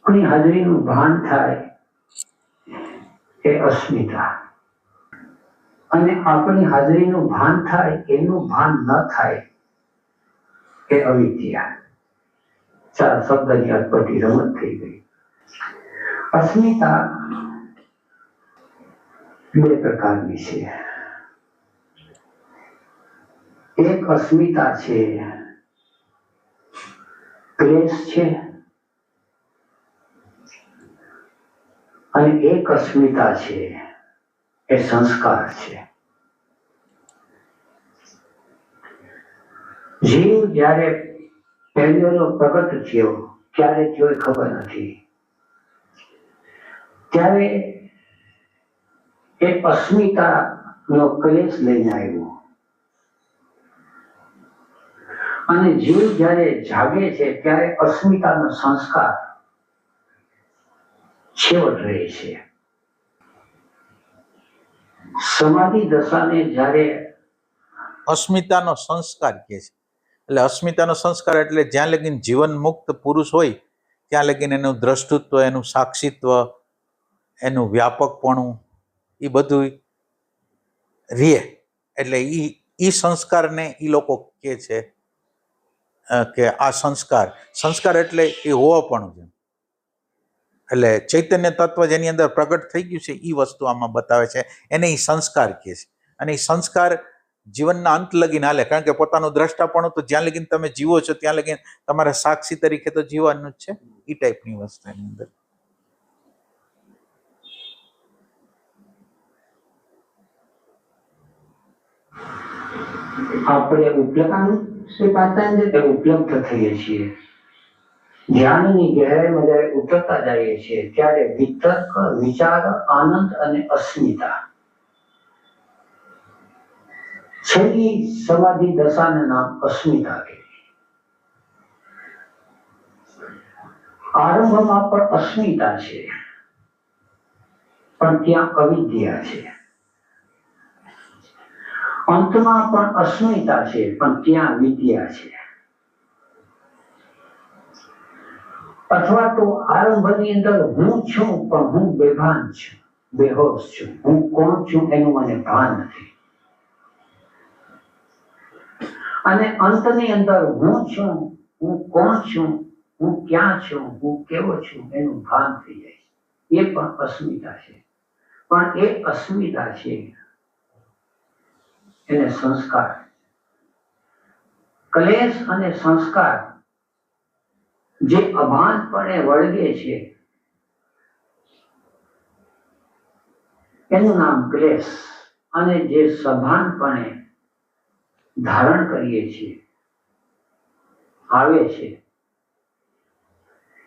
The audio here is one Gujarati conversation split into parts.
આપણી હાજરીનું ભાન થાય એ અસ્મિતા, અને આપણી હાજરીનું ભાન થાય એનું ભાન ન થાય એ અવિદ્યા. ચાર શબ્દની અટપટી રમત થઈ ગઈ. અસ્મિતા બે પ્રકારની છે. એક અસ્મિતા છે ક્લેશ છે, અને એક અસ્મિતા છે એ સંસ્કાર છે. જીવ જ્યારે પહેલો પ્રગટ થયો, ક્યારે થયો એ ખબર નથી, ત્યારે એ અસ્મિતા નો ક્લેશ લઈને આવ્યો. અને જીવ જ્યારે જાગે છે ત્યારે અસ્મિતાનો સંસ્કાર છેવટ રહે છે. સમાધિ દશાને જ્યારે અસ્મિતાનો સંસ્કાર કહે છે. એટલે અસ્મિતાનો સંસ્કાર એટલે જ્યાં લગીન જીવન મુક્ત પુરુષ હોય ત્યાં લગીન એનું દ્રષ્ટૃત્વ, એનું સાક્ષીત્વ, એનું વ્યાપકપણું એ બધું રહે. એટલે ઈ સંસ્કારને એ લોકો કહે છે કે આ સંસ્કાર એટલે એ હોવાપણું છે. એટલે ચૈતન્ય તત્વ જેની અંદર પ્રગટ થઈ ગયું છે એ વસ્તુ આમાં બતાવે છે, એને એ સંસ્કાર કહે છે. અને એ સંસ્કાર જીવનના અંત લગીને હાલે, કારણ કે પોતાનું દ્રષ્ટાપણું તો જ્યાં લગીન તમે જીવો છો ત્યાં લગીન તમારે સાક્ષી તરીકે તો જીવવાનું જ છે. એ ટાઈપની વસ્તુ એની અંદર. આપણે ઉપલબ્ધ થઈએ છીએ. ધ્યાનની ગહેરાઈમાં જ્યારે ઉતરતા જઈએ છીએ ત્યારે વિતર્ક, વિચાર, આનંદ અને અસ્મિતા, છેલ્લી સમાધિ દશાને નામ અસ્મિતા કહે. આરંભમાં પણ અસ્મિતા છે, પણ ત્યાં અવિદ્યા છે. અંતમાં પણ અસ્મિતા છે, પણ ત્યાં વિદ્યા છે. અથવા તો આરંભની અંદર હું છું પણ હું બેભાન છું, બેહોશ છું, હું કોણ છું એનું મને ભાન નથી. અને અંતની અંદર હું છું, હું કોણ છું, હું ક્યાં છું, હું કેવો છું એનું ભાન થઈ જાય. એ પણ અસ્મિતા છે. પણ એ અસ્મિતા છે એને સંસ્કાર. ક્લેશ અને સંસ્કાર જે અભાનપણે વળગે છે એનું નામ ક્લેશ, અને જે સભાનપણે ધારણ કરીએ છીએ, આવે છે,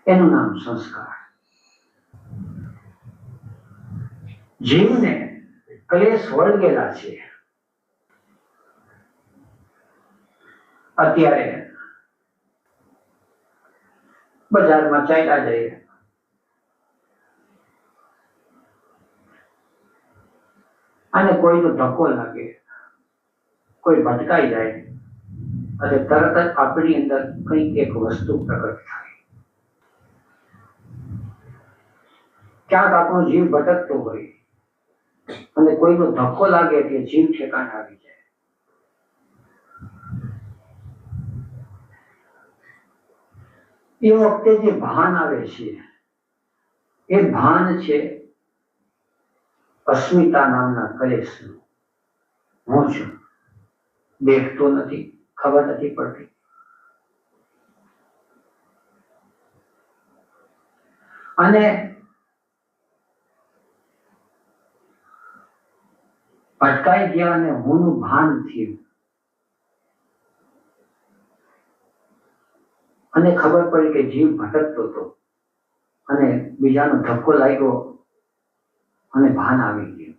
એનું નામ સંસ્કાર. જીવને ક્લેશ વળગેલા છે. અત્યારે બજારમાં ચાલ્યા જઈએ, અને કોઈનો ધક્કો લાગે, કોઈ ભટકાઈ જાય, અને તરત જ આપણી અંદર કંઈક એક વસ્તુ પ્રગટ થાય. ક્યાંક આપણો જીવ ભટકતો હોય અને કોઈનો ધક્કો લાગે એટલે જીવ ઠેકાણે આવી જાય. એ વખતે જે ભાન આવે છે એ ભાન છે અસ્મિતા નામના ક્લેશનું. હું છું, દેખતો નથી, ખબર નથી પડતી. અને ભટકાઈ ગયા અને હુંનું ભાન થયું, અને ખબર પડી કે જીવ ભટકતો હતો અને બીજાનો ધક્કો લાગ્યો અને ભાન આવી ગયું.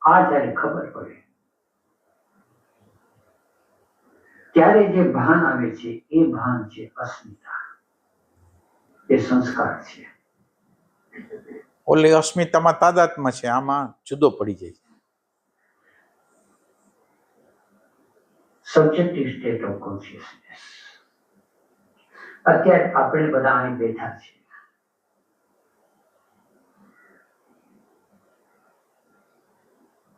આ જ્યારે ખબર પડે ત્યારે જે ભાન આવે છે એ ભાન છે અસ્મિતા, એ સંસ્કાર છે. ઓલી અસ્મિતામાં તાદાત્મ્ય છે, આમાં જુદો પડી જાય. Subjective state of consciousness. અત્યારે આપણે બધા અહીં બેઠા છીએ,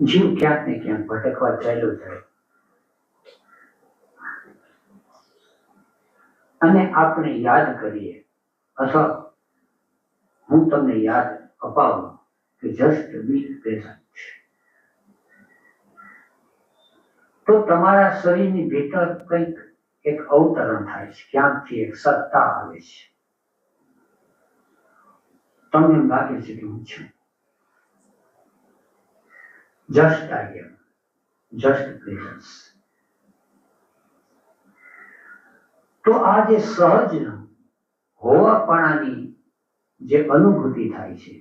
જીવ ક્યાંક ને ક્યાંક ભટકવા ચાલ્યો જાય અને આપણે યાદ કરીએ અથવા હું તમને યાદ અપાવું કે જસ્ટ બી પ્રેઝન્ટ, તો તમારા શરીરની ભીતર કંઈક એક અવતરણ થાય છે, ક્યાંકથી એક સત્તા આવે છે. તમને એમ લાગે છે કે હું છું. Just I am, just presence. તો આ જે સહજ હોવાપણાની જે અનુભૂતિ થાય છે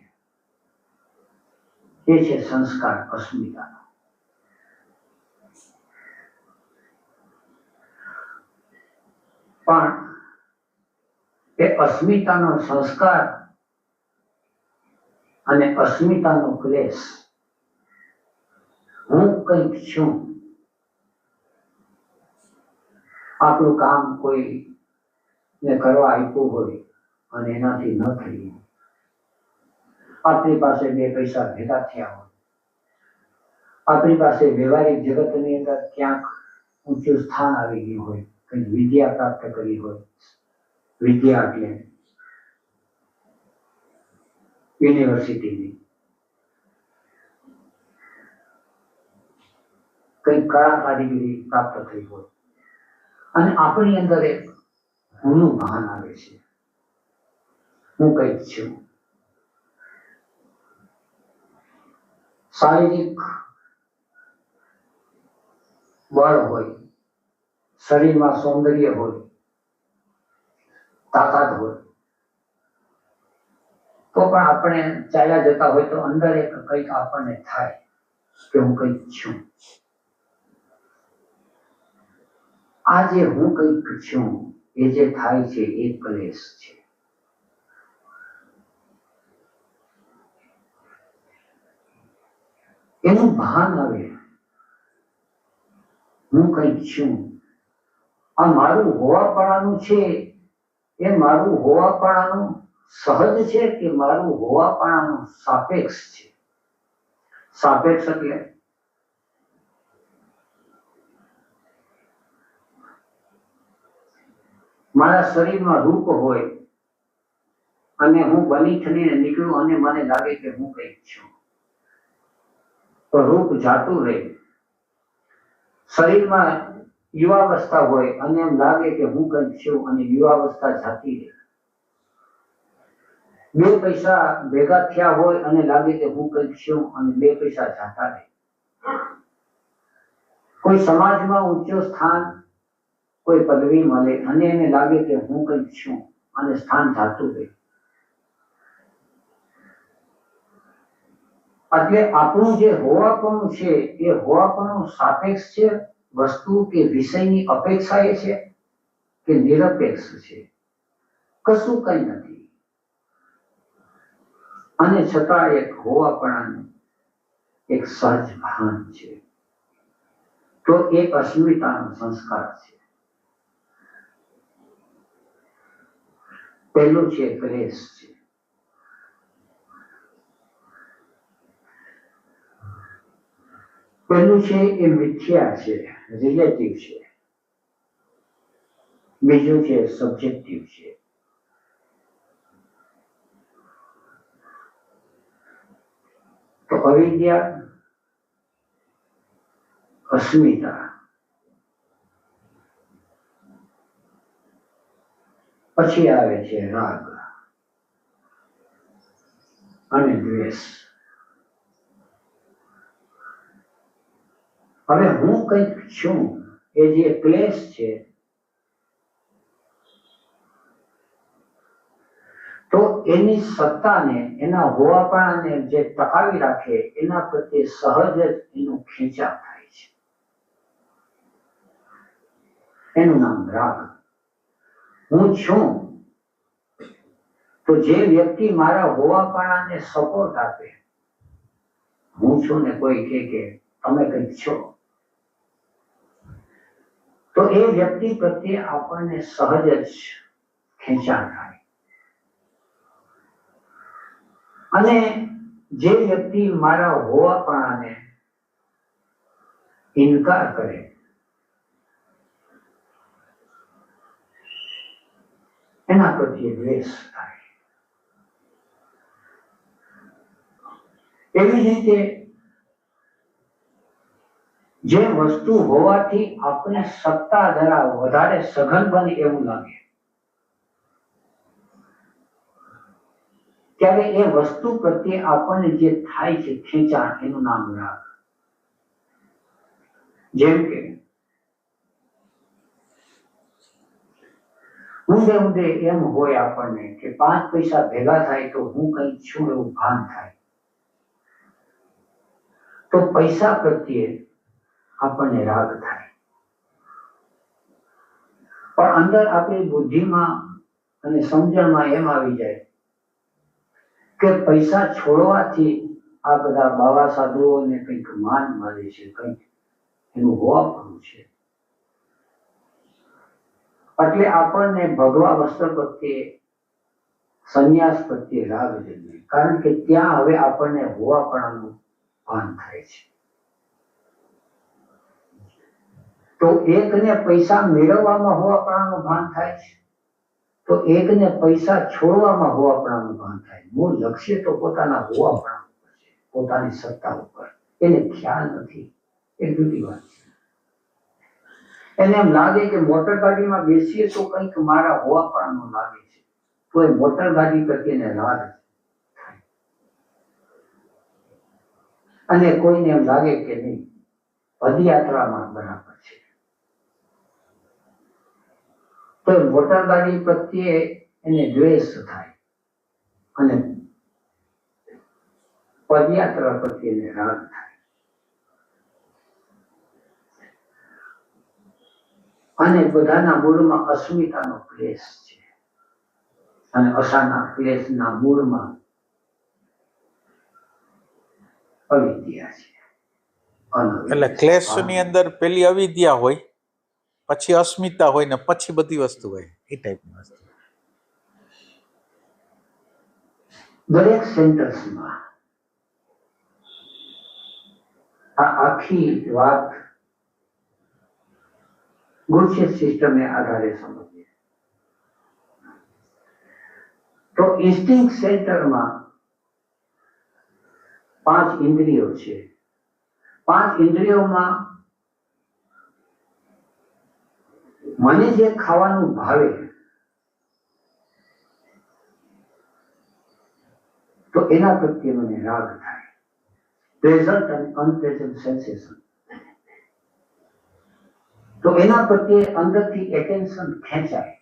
એ છે સંસ્કાર અસ્મિતાનો. પણ એ અસ્મિતાનો સંસ્કાર અને અસ્મિતાનો ક્લેશ, હું કંઈક છું, આપણું કામ કોઈને કરવા આપ્યું હોય અને એનાથી ન થયું, આપણી પાસે બે પૈસા ભેગા થયા હોય, આપણી પાસે વ્યવહારિક જગતની અંદર ક્યાંક ઊંચું સ્થાન આવી ગયું હોય, કંઈક વિદ્યા પ્રાપ્ત કરી હોય, વિદ્યા એટલે યુનિવર્સિટીની, કંઈક કળા કારીગરી પ્રાપ્ત થઈ હોય અને આપણી અંદર એક હુંનું ભાન આવે છે, હું કંઈક છું. શારીરિક બળ હોય, શરીરમાં સૌંદર્ય હોય, તાકાત હોય, તો પણ આપણે ચાલ્યા જતા હોય તો અંદર એક કંઈક આપણને થાય કે હું કંઈક છું. આ જે હું કંઈક છું એ જે થાય છે એ ક્લેશ છે. એનું ભાન આવે, હું કંઈક છું, આ મારું હોવાપણાનું છે, એ મારું હોવાપણાનું સહજ છે કે મારું હોવાપણાનું સાપેક્ષ છે. સાપેક્ષ એટલે મારા શરીરમાં રૂપ હોય અને હું બની ઠરીને નીકળું અને મને લાગે કે હું કંઈક છું, તો રૂપ જાતું રહે. શરીરમાં યુવાવસ્થા હોય અને એમ લાગે કે હું કંઈક છું અને યુવાવસ્થા જાતી રહે. બે પૈસા ભેગા થયા હોય અને લાગે કે હું કંઈક છું અને બે પૈસા જાતા રહે. કોઈ સમાજમાં ઊંચું સ્થાન, કોઈ પદવી મળે અને એને લાગે કે હું કંઈક છું અને સ્થાન જાતું રહે. એટલે આપણું જે હોવાપણું છે એ હોવાપણું સાપેક્ષ છે, વસ્તુ કે વિષયની અપેક્ષા એ છે કે નિરપેક્ષ છે, કશું કંઈ નથી. અને છતાં એક હોવાપણાનું એક સહજ ભાન છે. તો એ અસ્મિતાનો સંસ્કાર છે. પહેલું છે ક્લેશ છે. પહેલું છે એ મિથ્યા છે, રિલેટિવ છે. બીજું છે સબ્જેક્ટિવ છે. તો અવિદ્યા, અસ્મિતા, પછી આવે છે રાગ અને દ્વેષ. હવે હું કંઈક છું એ જે ક્લેશ છે, તો એની સત્તાને, એના હોવાપણાને જે ટકાવી રાખે એના પ્રત્યે સહજ જ એનું ખેંચાણ થાય છે. એનું નામ રાગ. હું છું તો જે વ્યક્તિ મારા હોવાપણાને સપોર્ટ આપે, હું છું ને કોઈ કે તમે કંઈક છો, તો એ વ્યક્તિ પ્રત્યે આપણને સહજ જ ખેંચાણ થાય. અને જે વ્યક્તિ મારા હોવાપણાને ઇનકાર કરે, એના પ્રત્યે દ્વેષ થાય. એવી જ રીતે જે વસ્તુ હોવાથી આપણે સત્તા જરા વધારે સઘન બને એવું લાગે, ત્યારે એ વસ્તુ પ્રત્યે આપણને જે થાય છે ખેંચાણ, એનું નામ રાગ. જેમ કે ઊંડે ઊંડે એમ હોય આપણને કે 5 પૈસા ભેગા થાય તો હું કંઈક છું એવું ભાન થાય, તો પૈસા પ્રત્યે આપણને રાગ થાય. પણ અંદર આપણી બુદ્ધિમાં અને સમજણમાં એમ આવી જાય કે પૈસા છોડવાથી આ બધા બાવા સાધુઓને કંઈક માન મળે છે, કંઈક એનું હોવાપણું છે. એટલે આપણને ભગવા વસ્ત્ર પ્રત્યે, સંન્યાસ પ્રત્યે રાગ જન્મે, કારણ કે ત્યાં હવે આપણને હોવાપણાનું ભાન થાય છે. તો એકને પૈસા મેળવવામાં હોવાપણાનું ભાન થાય છે, તો એકને પૈસા છોડવામાં હોવાપણાનું ભાન થાય. મૂળ લક્ષ્ય તો પોતાના હોવાપણા ઉપર છે, પોતાની સત્તા ઉપર. એને ખ્યાલ નથી, એ જુદી વાત છે. એને એમ લાગે કે મોટર ગાડીમાં બેસીએ તો કંઈક મારા હોવાપણાનું લાગે છે, તો એ મોટર ગાડી પ્રત્યેને રાગ થાય. અને કોઈને એમ લાગે કે નહીં, પદયાત્રામાં બરાબર છે, તો મોટર ગાડી પ્રત્યે એને દ્વેષ થાય અને પદયાત્રા પ્રત્યે એને રાગ થાય. અને બધાના મૂળમાં અસ્મિતાનો ક્લેશ છે, અને અસાના ક્લેશના મૂળમાં અવિદ્યા છે. એટલે ક્લેશની અંદર પેલી અવિદ્યા હોય, પછી અસ્મિતા હોય ને પછી બધી વસ્તુ હોય, એ ટાઈપની વસ્તુ. દરેક સેન્ટર્સમાં આ આખી વાત ગુરશેત સિસ્ટમને આધારે સમજીએ તો ઇન્સ્ટિંક્ટ સેન્ટરમાં 5 ઇન્દ્રિયો છે. 5 ઇન્દ્રિયોમાં મને જે ખાવાનું ભાવે તો એના પ્રત્યે મને રાગ થાય. પ્લેઝન્ટ અને અનપ્લેઝન્ટ સેન્સેશન, તો એના પ્રત્યે અંદરથી એટેન્શન ખેંચાય.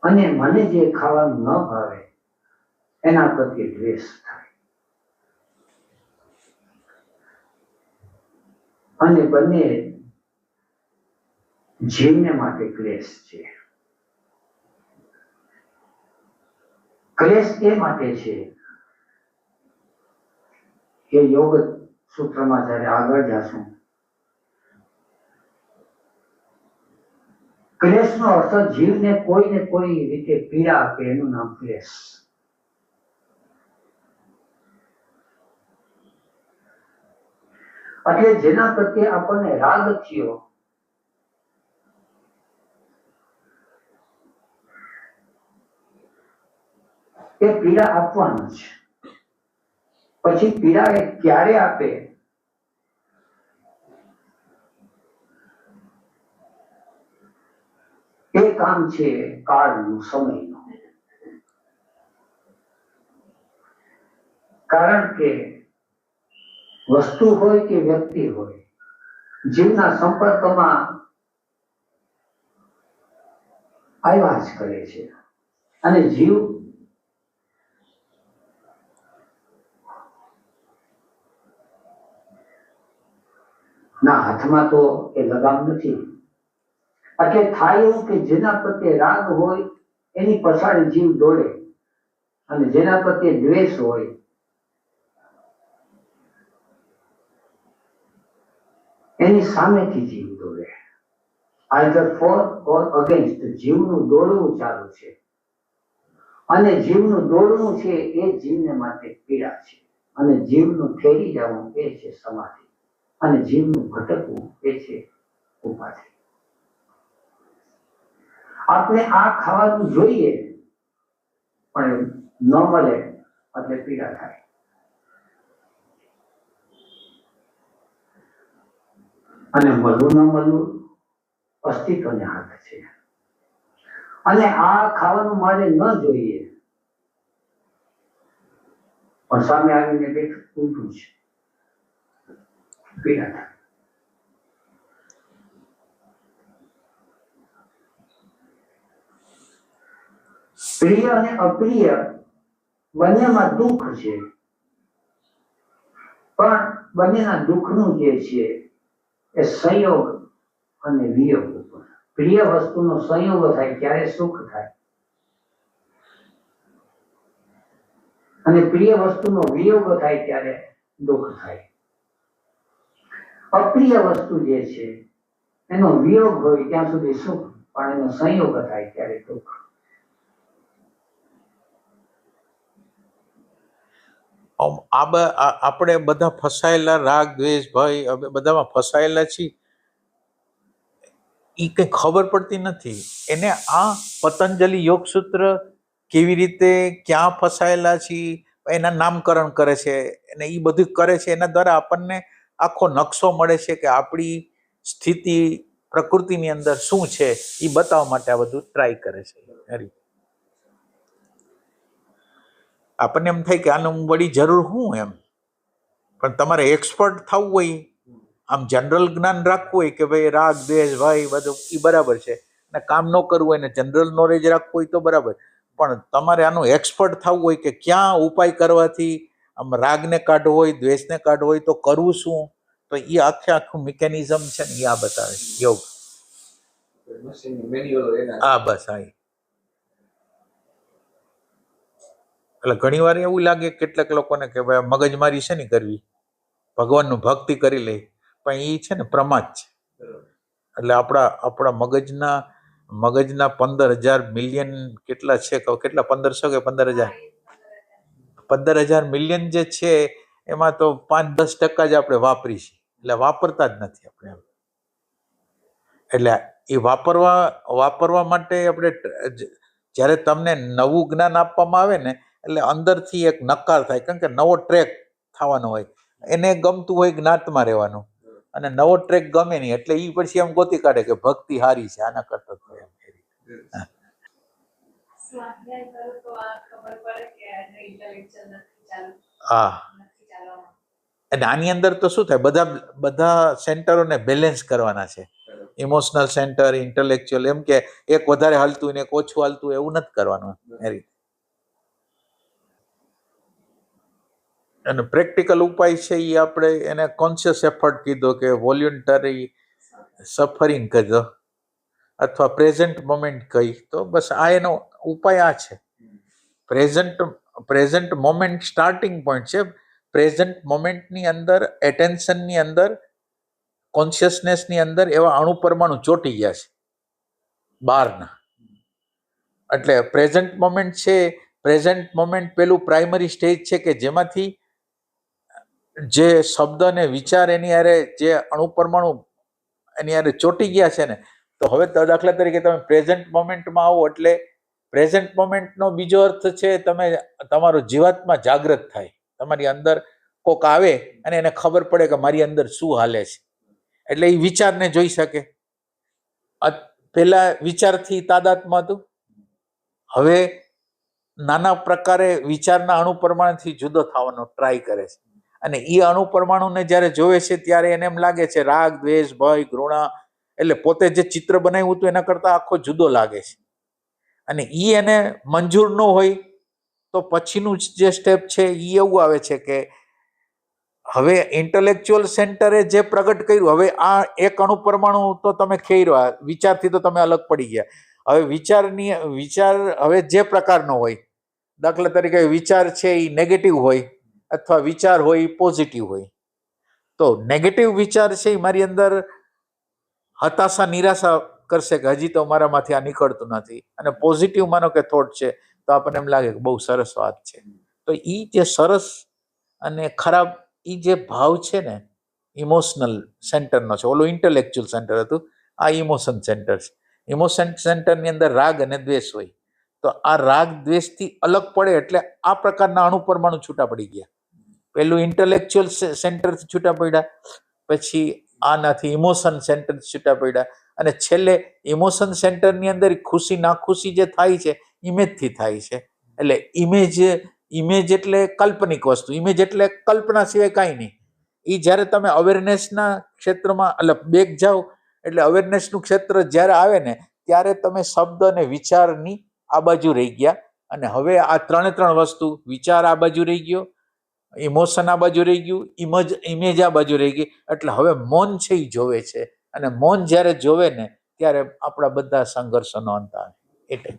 અને મને જે ખાવાનું ન ભાવે એના પ્રત્યે દ્વેષ થાય. અને બંને જીવને માટે ક્લેશ છે. ક્લેશ એ માટે છે કે યોગ સૂત્રમાં જ્યારે આગળ જાશું, ક્લેશનો અર્થ જીવને કોઈ ને કોઈ રીતે પીડા આપે, એનું નામ ક્લેશ. એટલે જેના પ્રત્યે આપણને રાગ થયો એ પીડા આપવાનું છે. પછી પીડા એ ક્યારે આપે એ કામ છે કાળનું, સમયનું. કારણ કે વસ્તુ હોય કે વ્યક્તિ હોય, જીવના સંપર્કમાં આવ્યા જ કરે છે. અને જીવ ના હાથમાં તો એ લગામ નથી. એટલે થાય એવું કે જેના પ્રત્યે રાગ હોય એની પછાડી જીવ દોડે, અને જેના પ્રત્યે દ્વેષ હોય એની સામેથી જીવ દોડે. આઈધર ફોર ઓર અગેન્સ્ટ જીવનું દોડવું ચાલુ છે. અને જીવનું દોડવું છે એ જીવને માટે પીડા છે, અને જીવનું ફેરી જવું એ છે સમાધિ, અને જીવનું ભટકવું એ છે ઉપાધિ. આપણે આ ખાવાનું જોઈએ પણ ન મળે એટલે પીડા થાય. અને મળવું ન મળવું અસ્તિત્વને હાથ છે. અને આ ખાવાનું મારે ન જોઈએ પણ સામે આવીને કંઈક ઊંધું છે, પીડા થાય. પ્રિય અને અપ્રિય બંનેમાં દુઃખ છે, પણ બંનેના દુઃખનું જે છે એ સંયોગ અને વિયોગ ઉપર. પ્રિય વસ્તુનો સંયોગ થાય ત્યારે સુખ થાય, અને પ્રિય વસ્તુનો વિયોગ થાય ત્યારે દુઃખ થાય. અપ્રિય વસ્તુ જે છે એનો વિયોગ હોય ત્યાં સુધી સુખ, પણ એનો સંયોગ થાય ત્યારે દુઃખ. આપણે બધા ફસાયેલા રાગ દ્વેષ ભય બધામાં ફસાયેલા છીએ, એ કંઈ ખબર પડતી નથી. એને આ પતંજલિ યોગસૂત્ર કેવી રીતે ક્યાં ફસાયેલા છીએ એના નામકરણ કરે છે, અને એ બધું કરે છે. એના દ્વારા આપણને આખો નકશો મળે છે કે આપણી સ્થિતિ પ્રકૃતિની અંદર શું છે એ બતાવવા માટે આ બધું ટ્રાય કરે છે. આપણને એમ થાય કે આનું વળી જરૂર શું એમ, પણ તમારે એક્સપર્ટ થવું હોય, આમ જનરલ જ્ઞાન રાખવું હોય કે ભાઈ રાગ દ્વેષ ભાઈ બધું એ બરાબર છે, અને કામ ન કરવું હોય ને જનરલ નોલેજ રાખવું હોય તો બરાબર, પણ તમારે આનું એક્સપર્ટ થવું હોય કે ક્યાં ઉપાય કરવાથી આમ રાગને કાઢવો હોય દ્વેષને કાઢવો હોય તો કરવું શું, તો એ આખું મિકેનિઝમ છે ને એ આ બતાવે યોગ. હા બસ હા. એટલે ઘણી વાર એવું લાગે કેટલાક લોકોને કે ભાઈ મગજમારી છે ને કરવી, ભગવાનનું ભક્તિ કરી લે, પણ એ છે ને પ્રમાદ છે. એટલે આપણા મગજના 15,000 મિલિયન કેટલા છે, કેટલા 1500 કે 15,000 મિલિયન જે છે એમાં તો 5-10% જ આપણે વાપરી છીએ, એટલે વાપરતા જ નથી આપણે. એટલે એ વાપરવા માટે આપણે જ્યારે તમને નવું જ્ઞાન આપવામાં આવે ને એટલે અંદરથી એક નકાર થાય, કારણ કે નવો ટ્રેક થવાનો હોય, એને ગમતું હોય જ્ઞાતમાં રહેવાનું, અને નવો ટ્રેક ગમે નહીં એટલે એ પછી એમ ગોતી કાઢે કે ભક્તિ હારી છે આના કરતા તો એમ. હા, અને આની અંદર તો શું થાય, બધા સેન્ટરોને બેલેન્સ કરવાના છે. ઇમોશનલ સેન્ટર, ઇન્ટેલેક્ચ્યુઅલ, એમ કે એક વધારે હાલતું ને એક ઓછું હાલતું એવું નથી કરવાનું. અને પ્રેક્ટિકલ ઉપાય છે એ આપણે એને કોન્શિયસ એફર્ટ કીધો કે વોલ્યુન્ટરી સફરિંગ કીધો, અથવા પ્રેઝન્ટ મોમેન્ટ કહી, તો બસ આ એનો ઉપાય આ છે. પ્રેઝન્ટ મોમેન્ટ સ્ટાર્ટિંગ પોઈન્ટ છે. પ્રેઝન્ટ મોમેન્ટની અંદર, એટેન્શનની અંદર, કોન્શિયસનેસની અંદર એવા અણુ પરમાણુ ચોટી ગયા છે બહારના. એટલે પ્રેઝન્ટ મોમેન્ટ છે, પ્રેઝન્ટ મોમેન્ટ પેલું પ્રાઇમરી સ્ટેજ છે કે જેમાંથી જે શબ્દ અને વિચાર એની હારે જે અણુ પરમાણુ એની હારે ચોટી ગયા છે ને, તો હવે દાખલા તરીકે તમે પ્રેઝન્ટ મોમેન્ટમાં આવો એટલે પ્રેઝન્ટ મોમેન્ટનો બીજો અર્થ છે તમે તમારો જીવાત્મા જાગૃત થાય, તમારી અંદર કોક આવે અને એને ખબર પડે કે મારી અંદર શું હાલે છે, એટલે એ વિચારને જોઈ શકે. પેલા વિચારથી તાદાત્મ્ય હતું, હવે નાના પ્રકારે વિચારના અણુ પરમાણુથી જુદો થવાનો ટ્રાય કરે છે, અને એ અણુ પરમાણુને જ્યારે જોવે છે ત્યારે એને એમ લાગે છે રાગ દ્વેષ ભય ઘૃણા, એટલે પોતે જે ચિત્ર બનાવ્યું હતું એના કરતા આખો જુદો લાગે છે. અને એ એને મંજૂર ન હોય તો પછીનું જે સ્ટેપ છે એ એવું આવે છે કે હવે ઇન્ટેલેક્ચ્યુઅલ સેન્ટરે જે પ્રગટ કર્યું, હવે આ એક અણુ પરમાણુ તો તમે ખેઈ રહ્યા, વિચારથી તો તમે અલગ પડી ગયા. હવે વિચાર હવે જે પ્રકારનો હોય, દાખલા તરીકે વિચાર છે એ નેગેટિવ હોય અથવા વિચાર હોય એ પોઝિટિવ હોય, તો નેગેટિવ વિચાર છે એ મારી અંદર હતાશા નિરાશા કરશે કે હજી તો મારામાંથી આ નીકળતું નથી, અને પોઝિટિવ માનો કે થોટ છે તો આપણને એમ લાગે કે બહુ સરસ વાત છે. તો એ જે સરસ અને ખરાબ એ જે ભાવ છે ને ઇમોશનલ સેન્ટરનો છે. ઓલું ઇન્ટેલેક્ચ્યુઅલ સેન્ટર હતું, આ ઇમોશન સેન્ટર છે. ઇમોશન સેન્ટરની અંદર રાગ અને દ્વેષ હોય. તો આ રાગ દ્વેષથી અલગ પડે એટલે આ પ્રકારના અણુ પરમાણુ છૂટા પડી ગયા. પેલું ઇન્ટેલેક્ચ્યુઅલ સેન્ટરથી છૂટા પડ્યા, પછી આનાથી ઇમોશન સેન્ટર છૂટા પડ્યા, અને છેલ્લે ઇમોશન સેન્ટરની અંદર ખુશી નાખુશી જે થાય છે ઇમેજથી થાય છે. એટલે ઇમેજ એટલે કાલ્પનિક વસ્તુ, ઇમેજ એટલે કલ્પના સિવાય કાંઈ નહીં. એ જ્યારે તમે અવેરનેસના ક્ષેત્રમાં એટલે બેક જાઓ, એટલે અવેરનેસનું ક્ષેત્ર જ્યારે આવે ને ત્યારે તમે શબ્દ અને વિચારની આ બાજુ રહી ગયા, અને હવે આ ત્રણ વસ્તુ, વિચાર આ બાજુ રહી ગયો, ઇમોશન આ બાજુ રહી ગયું, ઇમેજ આ બાજુ રહી ગઈ. એટલે હવે મૌન છે એ જોવે છે, અને મૌન જ્યારે જોવે ને ત્યારે આપણા બધા સંઘર્ષોનો અંત આવે. એટલે